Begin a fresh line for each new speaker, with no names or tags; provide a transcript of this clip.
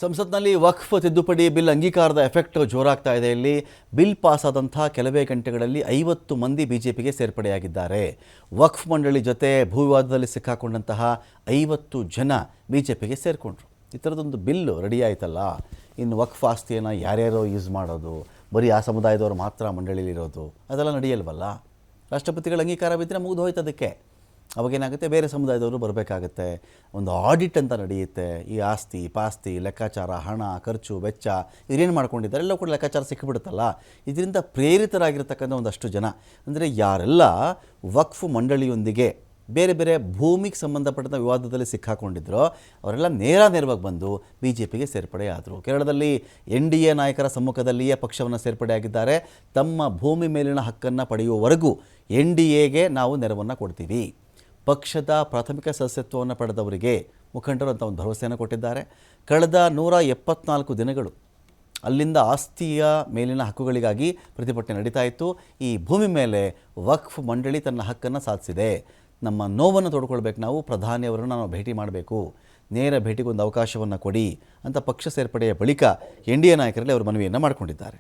ಸಂಸತ್ನಲ್ಲಿ ವಕ್ಫ್ ತಿದ್ದುಪಡಿ bill ಅಂಗೀಕಾರದ effect ಜೋರಾಗ್ತಾ ಇದೆ. ಇಲ್ಲಿ ಬಿಲ್ ಪಾಸ್ ಆದಂಥ ಕೆಲವೇ ಗಂಟೆಗಳಲ್ಲಿ 50 ಮಂದಿ ಬಿಜೆಪಿಗೆ ಸೇರ್ಪಡೆಯಾಗಿದ್ದಾರೆ. ವಕ್ಫ್ ಮಂಡಳಿ ಜೊತೆ ಭೂವಿವಾದದಲ್ಲಿ ಸಿಕ್ಕಾಕೊಂಡಂತಹ 50 ಜನ ಬಿಜೆಪಿಗೆ ಸೇರಿಕೊಂಡ್ರು. ಈ ಥರದೊಂದು ಬಿಲ್ಲು ರೆಡಿ ಆಯ್ತಲ್ಲ, ಇನ್ನು ವಕ್ಫ್ ಆಸ್ತಿಯನ್ನು ಯಾರ್ಯಾರೋ ಯೂಸ್ ಮಾಡೋದು, ಬರೀ ಆ ಸಮುದಾಯದವರು ಮಾತ್ರ ಮಂಡಳಿಲಿರೋದು, ಅದೆಲ್ಲ ನಡೆಯಲ್ವಲ್ಲ. ರಾಷ್ಟ್ರಪತಿಗಳ ಅಂಗೀಕಾರ ಬಿದ್ದರೆ ಮುಗಿದು ಹೋಯ್ತು. ಅದಕ್ಕೆ ಅವಾಗೇನಾಗುತ್ತೆ, ಬೇರೆ ಸಮುದಾಯದವರು ಬರಬೇಕಾಗತ್ತೆ, ಒಂದು ಆಡಿಟ್ ಅಂತ ನಡೆಯುತ್ತೆ. ಈ ಆಸ್ತಿ ಪಾಸ್ತಿ ಲೆಕ್ಕಾಚಾರ, ಹಣ ಖರ್ಚು ವೆಚ್ಚ ಇದೇನು ಮಾಡ್ಕೊಂಡಿದ್ದಾರೆ ಎಲ್ಲ ಕೂಡ ಲೆಕ್ಕಾಚಾರ ಸಿಕ್ಕಿಬಿಡುತ್ತಲ್ಲ. ಇದರಿಂದ ಪ್ರೇರಿತರಾಗಿರ್ತಕ್ಕಂಥ ಒಂದಷ್ಟು ಜನ, ಅಂದರೆ ಯಾರೆಲ್ಲ ವಕ್ಫ್ ಮಂಡಳಿಯೊಂದಿಗೆ ಬೇರೆ ಬೇರೆ ಭೂಮಿಗೆ ಸಂಬಂಧಪಟ್ಟಂಥ ವಿವಾದದಲ್ಲಿ ಸಿಕ್ಕಾಕೊಂಡಿದ್ರೋ ಅವರೆಲ್ಲ ನೇರವಾಗಿ ಬಂದು ಬಿ ಜೆ ಪಿಗೆ ಸೇರ್ಪಡೆಯಾದರು. ಕೇರಳದಲ್ಲಿ NDA ನಾಯಕರ ಸಮ್ಮುಖದಲ್ಲಿಯೇ ಪಕ್ಷವನ್ನು ಸೇರ್ಪಡೆಯಾಗಿದ್ದಾರೆ. ತಮ್ಮ ಭೂಮಿ ಮೇಲಿನ ಹಕ್ಕನ್ನು ಪಡೆಯುವವರೆಗೂ NDAಗೆ ನಾವು ನೆರವನ್ನು ಕೊಡ್ತೀವಿ. ಪಕ್ಷದ ಪ್ರಾಥಮಿಕ ಸದಸ್ಯತ್ವವನ್ನು ಪಡೆದವರಿಗೆ ಮುಖಂಡರು ಅಂತ ಒಂದು ಭರವಸೆಯನ್ನು ಕೊಟ್ಟಿದ್ದಾರೆ. ಕಳೆದ 174 ದಿನಗಳು ಅಲ್ಲಿಂದ ಆಸ್ತಿಯ ಮೇಲಿನ ಹಕ್ಕುಗಳಿಗಾಗಿ ಪ್ರತಿಭಟನೆ ನಡೀತಾ ಇತ್ತು. ಈ ಭೂಮಿ ಮೇಲೆ ವಕ್ಫ್ ಮಂಡಳಿ ತನ್ನ ಹಕ್ಕನ್ನು ಸಾಧಿಸಿದೆ. ನಮ್ಮ ನೋವನ್ನು ತೋಡ್ಕೊಳ್ಬೇಕು, ನಾವು ಪ್ರಧಾನಿಯವರನ್ನು ನಾವು ಭೇಟಿ ಮಾಡಬೇಕು, ನೇರ ಭೇಟಿಗೊಂದು ಅವಕಾಶವನ್ನು ಕೊಡಿ ಅಂತ ಪಕ್ಷ ಸೇರ್ಪಡೆಯ ಬಳಿಕ NDA ನಾಯಕರಲ್ಲಿ ಅವರು ಮನವಿಯನ್ನು ಮಾಡಿಕೊಂಡಿದ್ದಾರೆ.